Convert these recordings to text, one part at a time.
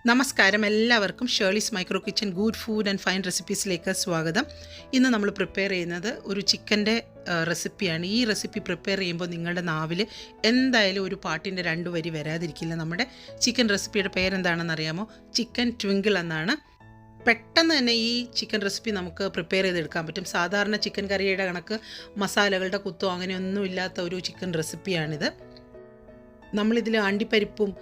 നമസ്കാരം, എല്ലാവർക്കും Shirley's micro kitchen good food and fine റെസിപ്പീസിലേക്ക് സ്വാഗതം. ഇന്ന് നമ്മൾ പ്രിപ്പയർ ചെയ്യുന്നത് ഒരു ചിക്കൻ്റെ റെസിപ്പിയാണ്. ഈ റെസിപ്പി പ്രിപ്പയർ ചെയ്യുമ്പോൾ നിങ്ങളുടെ നാവിൽ എന്തായാലും ഒരു പാട്ടിൻ്റെ 2 വരി വരാതിരിക്കില്ല. നമ്മുടെ ചിക്കൻ റെസിപ്പിയുടെ പേരെന്താണെന്ന് അറിയാമോ? ചിക്കൻ ട്വിങ്കിൾ എന്നാണ്. പെട്ടെന്ന് തന്നെ ഈ ചിക്കൻ റെസിപ്പി നമുക്ക് പ്രിപ്പയർ ചെയ്തെടുക്കാൻ പറ്റും. സാധാരണ ചിക്കൻ കറിയുടെ കണക്ക് മസാലകളുടെ കുത്തോ അങ്ങനെയൊന്നും ഇല്ലാത്ത ഒരു ചിക്കൻ റെസിപ്പിയാണിത്. നമ്മളിതിൽ അണ്ടിപ്പരിപ്പും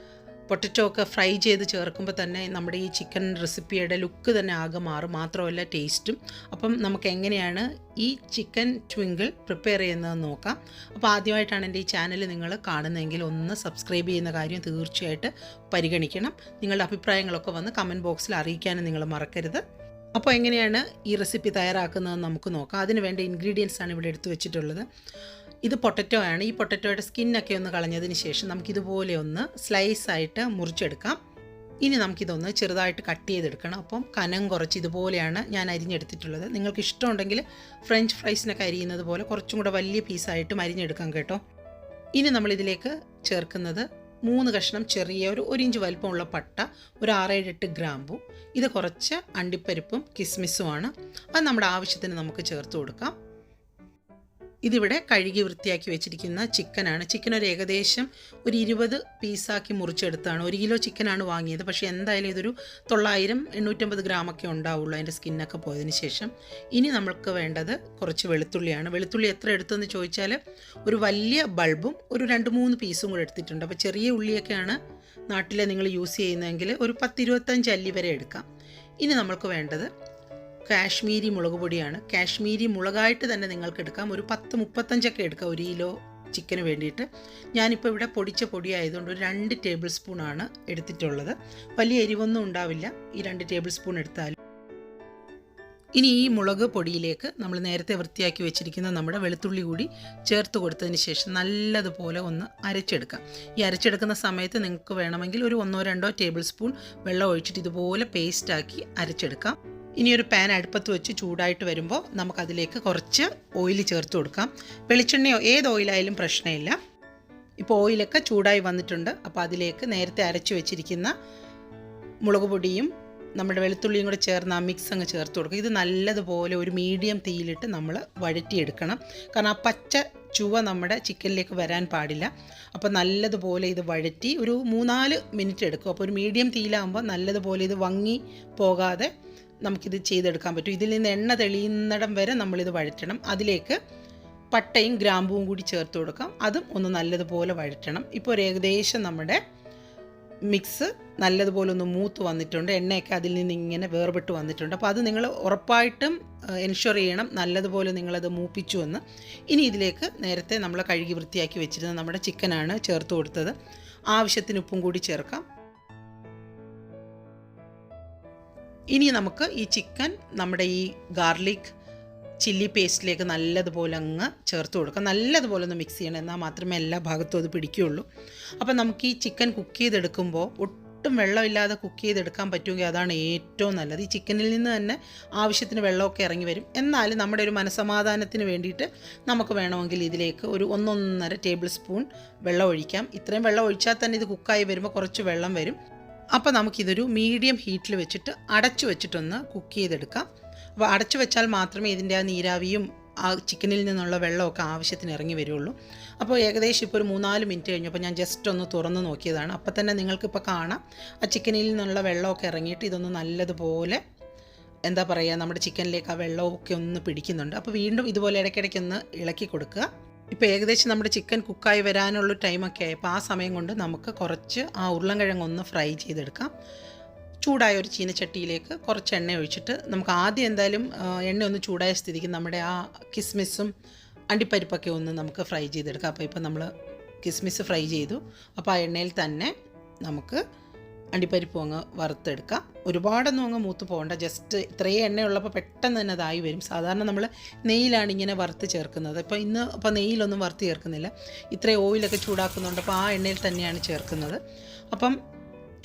പൊട്ടറ്റോ ഒക്കെ ഫ്രൈ ചെയ്ത് ചേർക്കുമ്പോൾ തന്നെ നമ്മുടെ ഈ ചിക്കൻ റെസിപ്പിയുടെ ലുക്ക് തന്നെ ആകെ മാറും, മാത്രമല്ല ടേസ്റ്റും. അപ്പം നമുക്ക് എങ്ങനെയാണ് ഈ ചിക്കൻ ട്വിങ്കിൾ പ്രിപ്പയർ ചെയ്യുന്നതെന്ന് നോക്കാം. അപ്പോൾ ആദ്യമായിട്ടാണ് എൻ്റെ ഈ ചാനൽ നിങ്ങൾ കാണുന്നതെങ്കിൽ ഒന്ന് സബ്സ്ക്രൈബ് ചെയ്യുന്ന കാര്യം തീർച്ചയായിട്ട് പരിഗണിക്കണം. നിങ്ങളുടെ അഭിപ്രായങ്ങളൊക്കെ വന്ന് കമൻറ്റ് ബോക്സിൽ അറിയിക്കാനും നിങ്ങൾ മറക്കരുത്. അപ്പോൾ എങ്ങനെയാണ് ഈ റെസിപ്പി തയ്യാറാക്കുന്നതെന്ന് നമുക്ക് നോക്കാം. അതിന് വേണ്ട ഇൻഗ്രീഡിയൻസ് ആണ് ഇവിടെ എടുത്തു വെച്ചിട്ടുള്ളത്. ഇത് പൊട്ടറ്റോ ആണ്. ഈ പൊട്ടറ്റോയുടെ സ്കിന്നൊക്കെ ഒന്ന് കളഞ്ഞതിന് ശേഷം നമുക്കിതുപോലെ ഒന്ന് സ്ലൈസായിട്ട് മുറിച്ചെടുക്കാം. ഇനി നമുക്കിതൊന്ന് ചെറുതായിട്ട് കട്ട് ചെയ്തെടുക്കണം. അപ്പം കനം കുറച്ച് ഇതുപോലെയാണ് ഞാൻ അരിഞ്ഞെടുത്തിട്ടുള്ളത്. നിങ്ങൾക്ക് ഇഷ്ടമുണ്ടെങ്കിൽ ഫ്രഞ്ച് ഫ്രൈസിനൊക്കെ അരിയുന്നത് പോലെ കുറച്ചും കൂടെ വലിയ പീസായിട്ടും അരിഞ്ഞെടുക്കാം കേട്ടോ. ഇനി നമ്മളിതിലേക്ക് ചേർക്കുന്നത് 3 കഷ്ണം ചെറിയ ഒരു ഇഞ്ച് വലിപ്പമുള്ള പട്ട, ഒരു 6-8 ഗ്രാമ്പു, ഇത് കുറച്ച് അണ്ടിപ്പരിപ്പും കിസ്മിസുമാണ്. അത് നമ്മുടെ ആവശ്യത്തിന് നമുക്ക് ചേർത്ത് കൊടുക്കാം. ഇതിവിടെ കഴുകി വൃത്തിയാക്കി വെച്ചിരിക്കുന്ന ചിക്കനാണ്. ചിക്കൻ ഒരു ഏകദേശം ഒരു 20 പീസാക്കി മുറിച്ചെടുത്താണ്. 1 കിലോ ചിക്കനാണ് വാങ്ങിയത്. പക്ഷേ എന്തായാലും ഇതൊരു 900-850 ഗ്രാമൊക്കെ ഉണ്ടാവുള്ളൂ അതിൻ്റെ സ്കിന്നൊക്കെ പോയതിന് ശേഷം. ഇനി നമുക്ക് വേണ്ടത് കുറച്ച് വെളുത്തുള്ളിയാണ്. വെളുത്തുള്ളി എത്ര എടുത്തെന്ന് ചോദിച്ചാൽ ഒരു വലിയ ബൾബും ഒരു 2-3 പീസും കൂടെ എടുത്തിട്ടുണ്ട്. അപ്പോൾ ചെറിയ ഉള്ളിയൊക്കെയാണ് നാട്ടിൽ നിങ്ങൾ യൂസ് ചെയ്യുന്നതെങ്കിൽ ഒരു 10-25 അല്ലി വരെ എടുക്കാം. ഇനി നമ്മൾക്ക് വേണ്ടത് കാശ്മീരി മുളക് പൊടിയാണ്. കാശ്മീരി മുളകായിട്ട് തന്നെ നിങ്ങൾക്ക് എടുക്കാം. ഒരു 10-35 എടുക്കാം 1 കിലോ ചിക്കന് വേണ്ടിയിട്ട്. ഞാനിപ്പോൾ ഇവിടെ പൊടിച്ച പൊടിയായതുകൊണ്ട് ഒരു 2 ടേബിൾ സ്പൂണാണ് എടുത്തിട്ടുള്ളത്. വലിയ എരിവൊന്നും ഉണ്ടാവില്ല ഈ 2 ടേബിൾ സ്പൂൺ എടുത്താൽ. ഇനി ഈ മുളക് പൊടിയിലേക്ക് നമ്മൾ നേരത്തെ വൃത്തിയാക്കി വെച്ചിരിക്കുന്ന നമ്മുടെ വെളുത്തുള്ളി കൂടി ചേർത്ത് കൊടുത്തതിന് ശേഷം നല്ലതുപോലെ ഒന്ന് അരച്ചെടുക്കാം. ഈ അരച്ചെടുക്കുന്ന സമയത്ത് നിങ്ങൾക്ക് വേണമെങ്കിൽ ഒരു 1-2 ടേബിൾ സ്പൂൺ വെള്ളം ഒഴിച്ചിട്ട് ഇതുപോലെ പേസ്റ്റാക്കി അരച്ചെടുക്കാം. ഇനി ഒരു പാൻ അടുപ്പത്ത് വെച്ച് ചൂടായിട്ട് വരുമ്പോൾ നമുക്കതിലേക്ക് കുറച്ച് ഓയിൽ ചേർത്ത് കൊടുക്കാം. വെളിച്ചെണ്ണയോ ഏത് ഓയിലായാലും പ്രശ്നമില്ല. ഇപ്പോൾ ഓയിലൊക്കെ ചൂടായി വന്നിട്ടുണ്ട്. അപ്പോൾ അതിലേക്ക് നേരത്തെ അരച്ച് വെച്ചിരിക്കുന്ന മുളക് പൊടിയും നമ്മുടെ വെളുത്തുള്ളിയും കൂടെ ചേർന്ന് ആ മിക്സ് അങ്ങ് ചേർത്ത് കൊടുക്കുക. ഇത് നല്ലതുപോലെ ഒരു മീഡിയം തീയിലിട്ട് നമ്മൾ വഴറ്റിയെടുക്കണം. കാരണം ആ പച്ച ചുവ നമ്മുടെ ചിക്കനിലേക്ക് വരാൻ പാടില്ല. അപ്പോൾ നല്ലതുപോലെ ഇത് വഴറ്റി ഒരു 3-4 മിനിറ്റ് എടുക്കും. അപ്പോൾ ഒരു മീഡിയം തീയിലാകുമ്പോൾ നല്ലതുപോലെ ഇത് വങ്ങി പോകാതെ നമുക്കിത് ചെയ്തെടുക്കാൻ പറ്റും. ഇതിൽ നിന്ന് എണ്ണ തെളിയുന്നിടം വരെ നമ്മളിത് വഴറ്റണം. അതിലേക്ക് പട്ടയും ഗ്രാമ്പുവും കൂടി ചേർത്ത് കൊടുക്കാം. അതും ഒന്ന് നല്ലതുപോലെ വഴറ്റണം. ഇപ്പോൾ ഒരു ഏകദേശം നമ്മുടെ മിക്സ് നല്ലതുപോലെ ഒന്ന് മൂത്ത് വന്നിട്ടുണ്ട്. എണ്ണയൊക്കെ അതിൽ നിന്ന് ഇങ്ങനെ വേർപെട്ട് വന്നിട്ടുണ്ട്. അപ്പോൾ അത് നിങ്ങൾ ഉറപ്പായിട്ടും എൻഷുർ ചെയ്യണം നല്ലതുപോലെ നിങ്ങളത് മൂപ്പിച്ചു എന്ന്. ഇനി ഇതിലേക്ക് നേരത്തെ നമ്മൾ കഴുകി വൃത്തിയാക്കി വെച്ചിരുന്ന നമ്മുടെ ചിക്കനാണ് ചേർത്ത് കൊടുത്തത്. ആവശ്യത്തിന് ഉപ്പും കൂടി ചേർക്കാം. ഇനി നമുക്ക് ഈ ചിക്കൻ നമ്മുടെ ഈ ഗാർലിക് ചില്ലി പേസ്റ്റിലേക്ക് നല്ലതുപോലെ അങ്ങ് ചേർത്ത് കൊടുക്കാം. നല്ലതുപോലെ ഒന്ന് മിക്സ് ചെയ്യണം. എന്നാൽ മാത്രമേ എല്ലാ ഭാഗത്തും അത് പിടിക്കുകയുള്ളൂ. അപ്പോൾ നമുക്ക് ഈ ചിക്കൻ കുക്ക് ചെയ്തെടുക്കുമ്പോൾ ഒട്ടും വെള്ളമില്ലാതെ കുക്ക് ചെയ്തെടുക്കാൻ പറ്റുമെങ്കിൽ അതാണ് ഏറ്റവും നല്ലത്. ഈ ചിക്കനിൽ നിന്ന് തന്നെ ആവശ്യത്തിന് വെള്ളമൊക്കെ ഇറങ്ങി വരും. എന്നാലും നമ്മുടെ ഒരു മനസമാധാനത്തിന് വേണ്ടിയിട്ട് നമുക്ക് വേണമെങ്കിൽ ഇതിലേക്ക് ഒരു 1-1.5 ടേബിൾ സ്പൂൺ വെള്ളം ഒഴിക്കാം. ഇത്രയും വെള്ളം ഒഴിച്ചാൽ തന്നെ ഇത് കുക്കായി വരുമ്പോൾ കുറച്ച് വെള്ളം വരും. അപ്പോൾ നമുക്കിതൊരു മീഡിയം ഹീറ്റിൽ വെച്ചിട്ട് അടച്ചു വെച്ചിട്ടൊന്ന് കുക്ക് ചെയ്തെടുക്കാം. അപ്പോൾ അടച്ചു വെച്ചാൽ മാത്രമേ ഇതിൻ്റെ ആ നീരാവിയും ആ ചിക്കനിൽ നിന്നുള്ള വെള്ളമൊക്കെ ആവശ്യത്തിന് ഇറങ്ങി വരുള്ളൂ. അപ്പോൾ ഏകദേശം ഇപ്പോൾ ഒരു 3-4 മിനിറ്റ് കഴിഞ്ഞപ്പോൾ ഞാൻ ജസ്റ്റ് ഒന്ന് തുറന്ന് നോക്കിയതാണ്. അപ്പോൾ തന്നെ നിങ്ങൾക്കിപ്പോൾ കാണാം ആ ചിക്കനിൽ നിന്നുള്ള വെള്ളമൊക്കെ ഇറങ്ങിയിട്ട് ഇതൊന്ന് നല്ലതുപോലെ എന്താ പറയുക നമ്മുടെ ചിക്കനിലേക്ക് ആ വെള്ളമൊക്കെ ഒന്ന് പിടിക്കുന്നുണ്ട്. അപ്പോൾ വീണ്ടും ഇതുപോലെ ഇടയ്ക്കിടയ്ക്കൊന്ന് ഇളക്കി കൊടുക്കുക. ഇപ്പോൾ ഏകദേശം നമ്മുടെ ചിക്കൻ കുക്കായി വരാനുള്ള ടൈമൊക്കെ ആയപ്പോൾ ആ സമയം കൊണ്ട് നമുക്ക് കുറച്ച് ആ ഉരുളൻകിഴങ്ങൊന്ന് ഫ്രൈ ചെയ്തെടുക്കാം. ചൂടായ ഒരു ചീനച്ചട്ടിയിലേക്ക് കുറച്ച് എണ്ണ ഒഴിച്ചിട്ട് നമുക്ക് ആദ്യം എന്തായാലും എണ്ണ ഒന്ന് ചൂടായ സ്ഥിതിക്ക് നമ്മുടെ ആ കിസ്മിസും അണ്ടിപ്പരിപ്പൊക്കെ ഒന്ന് നമുക്ക് ഫ്രൈ ചെയ്തെടുക്കാം. അപ്പോൾ ഇപ്പോൾ നമ്മൾ കിസ്മിസ് ഫ്രൈ ചെയ്തു. അപ്പോൾ ആ എണ്ണയിൽ തന്നെ നമുക്ക് അണ്ടിപ്പരിപ്പും അങ്ങ് വറുത്തെടുക്കാം. ഒരുപാടൊന്നും അങ്ങ് മൂത്ത് പോകണ്ട. ജസ്റ്റ് ഇത്രയും എണ്ണയുള്ളപ്പോൾ പെട്ടെന്ന് തന്നെ അതായി വരും. സാധാരണ നമ്മൾ നെയ്യിലാണ് ഇങ്ങനെ വറുത്ത് ചേർക്കുന്നത്. ഇപ്പോൾ നെയ്യിലൊന്നും വറുത്ത് ചേർക്കുന്നില്ല. ഇത്രയും ഓയിലൊക്കെ ചൂടാക്കുന്നുണ്ട്. അപ്പോൾ ആ എണ്ണയിൽ തന്നെയാണ് ചേർക്കുന്നത്. അപ്പം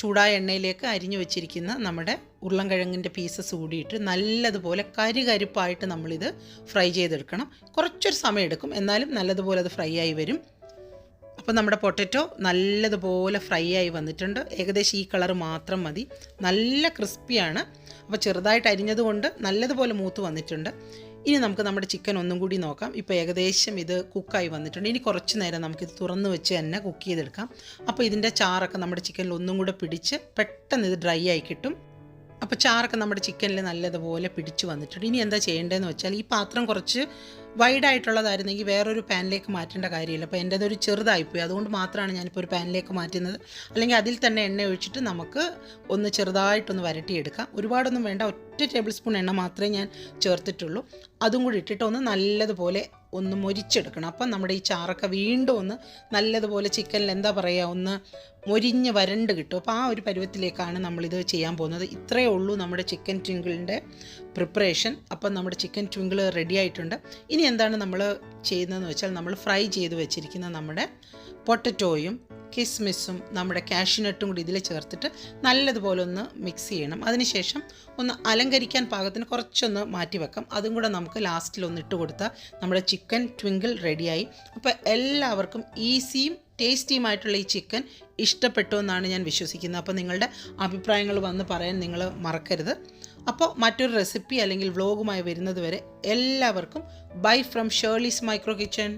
ചൂടായ എണ്ണയിലേക്ക് അരിഞ്ഞു വെച്ചിരിക്കുന്ന നമ്മുടെ ഉരുളൻകിഴങ്ങിൻ്റെ പീസസ് കൂടിയിട്ട് നല്ലതുപോലെ കരിപ്പായിട്ട് നമ്മളിത് ഫ്രൈ ചെയ്തെടുക്കണം. കുറച്ചൊരു സമയം എടുക്കും, എന്നാലും നല്ലതുപോലെ അത് ഫ്രൈ ആയി വരും. അപ്പോൾ നമ്മുടെ പൊട്ടറ്റോ നല്ലതുപോലെ ഫ്രൈ ആയി വന്നിട്ടുണ്ട്. ഏകദേശം ഈ കളർ മാത്രം മതി. നല്ല ക്രിസ്പിയാണ്. അപ്പോൾ ചെറുതായിട്ട് അരിഞ്ഞതുകൊണ്ട് നല്ലതുപോലെ മൂത്ത് വന്നിട്ടുണ്ട്. ഇനി നമുക്ക് നമ്മുടെ ചിക്കൻ ഒന്നും കൂടി നോക്കാം. ഇപ്പോൾ ഏകദേശം ഇത് കുക്കായി വന്നിട്ടുണ്ട്. ഇനി കുറച്ച് നേരം നമുക്കിത് തുറന്ന് വെച്ച് തന്നെ കുക്ക് ചെയ്തെടുക്കാം. അപ്പോൾ ഇതിൻ്റെ ചാറൊക്കെ നമ്മുടെ ചിക്കനിൽ ഒന്നും കൂടെ പിടിച്ച് പെട്ടെന്ന് ഇത് ഡ്രൈ ആയി കിട്ടും. അപ്പോൾ ചാറൊക്കെ നമ്മുടെ ചിക്കനിൽ നല്ലതുപോലെ പിടിച്ചു വന്നിട്ടുണ്ട്. ഇനി എന്താ ചെയ്യേണ്ടതെന്ന് വെച്ചാൽ ഈ പാത്രം കുറച്ച് വൈഡായിട്ടുള്ളതായിരുന്നെങ്കിൽ വേറൊരു പാനിലേക്ക് മാറ്റേണ്ട കാര്യമില്ല. അപ്പോൾ എൻ്റേതൊരു ചെറുതായിപ്പോയി, അതുകൊണ്ട് മാത്രമാണ് ഞാനിപ്പോൾ ഒരു പാനിലേക്ക് മാറ്റുന്നത്. അല്ലെങ്കിൽ അതിൽ തന്നെ എണ്ണ ഒഴിച്ചിട്ട് നമുക്ക് ഒന്ന് ചെറുതായിട്ടൊന്ന് വരട്ടിയെടുക്കാം. ഒരുപാടൊന്നും വേണ്ട, ഒറ്റ ടേബിൾ സ്പൂൺ എണ്ണ മാത്രമേ ഞാൻ ചേർത്തിട്ടുള്ളൂ. അതും കൂടി ഇട്ടിട്ട് ഒന്ന് നല്ലതുപോലെ ഒന്ന് മൊരിച്ചെടുക്കണം. അപ്പം നമ്മുടെ ഈ ചാറൊക്കെ വീണ്ടും ഒന്ന് നല്ലതുപോലെ ചിക്കനിൽ എന്താ പറയുക, ഒന്ന് മൊരിഞ്ഞ് വരണ്ട് കിട്ടും. അപ്പോൾ ആ ഒരു പരുവത്തിലേക്കാണ് നമ്മളിത് ചെയ്യാൻ പോകുന്നത്. ഇത്രയേ ഉള്ളൂ നമ്മുടെ ചിക്കൻ ട്വിങ്കിളിൻ്റെ പ്രിപ്പറേഷൻ. അപ്പം നമ്മുടെ ചിക്കൻ ട്വിങ്കിൾ റെഡി ആയിട്ടുണ്ട്. ഇനി എന്താണ് നമ്മൾ ചെയ്യുന്നതെന്ന് വെച്ചാൽ നമ്മൾ ഫ്രൈ ചെയ്ത് വെച്ചിരിക്കുന്ന നമ്മുടെ പൊട്ടറ്റോയും കിസ്മിസും നമ്മുടെ കാഷ്യൂനട്ടും കൂടി ഇതിൽ ചേർത്തിട്ട് നല്ലതുപോലെ ഒന്ന് മിക്സ് ചെയ്യണം. അതിനുശേഷം ഒന്ന് അലങ്കരിക്കാൻ പാകത്തിന് കുറച്ചൊന്ന് മാറ്റി വെക്കാം. അതും കൂടെ നമുക്ക് ലാസ്റ്റിലൊന്ന് ഇട്ട് കൊടുത്താൽ നമ്മുടെ ചിക്കൻ ട്വിങ്കിൾ റെഡിയായി. അപ്പോൾ എല്ലാവർക്കും ഈസിയും ടേസ്റ്റിയുമായിട്ടുള്ള ഈ ചിക്കൻ ഇഷ്ടപ്പെട്ടു എന്നാണ് ഞാൻ വിശ്വസിക്കുന്നത്. അപ്പോൾ നിങ്ങളുടെ അഭിപ്രായങ്ങൾ വന്ന് പറയാൻ നിങ്ങൾ മറക്കരുത്. അപ്പോൾ മറ്റൊരു റെസിപ്പി അല്ലെങ്കിൽ വ്ലോഗുമായി വരുന്നത് വരെ എല്ലാവർക്കും bye from Shirley's micro kitchen.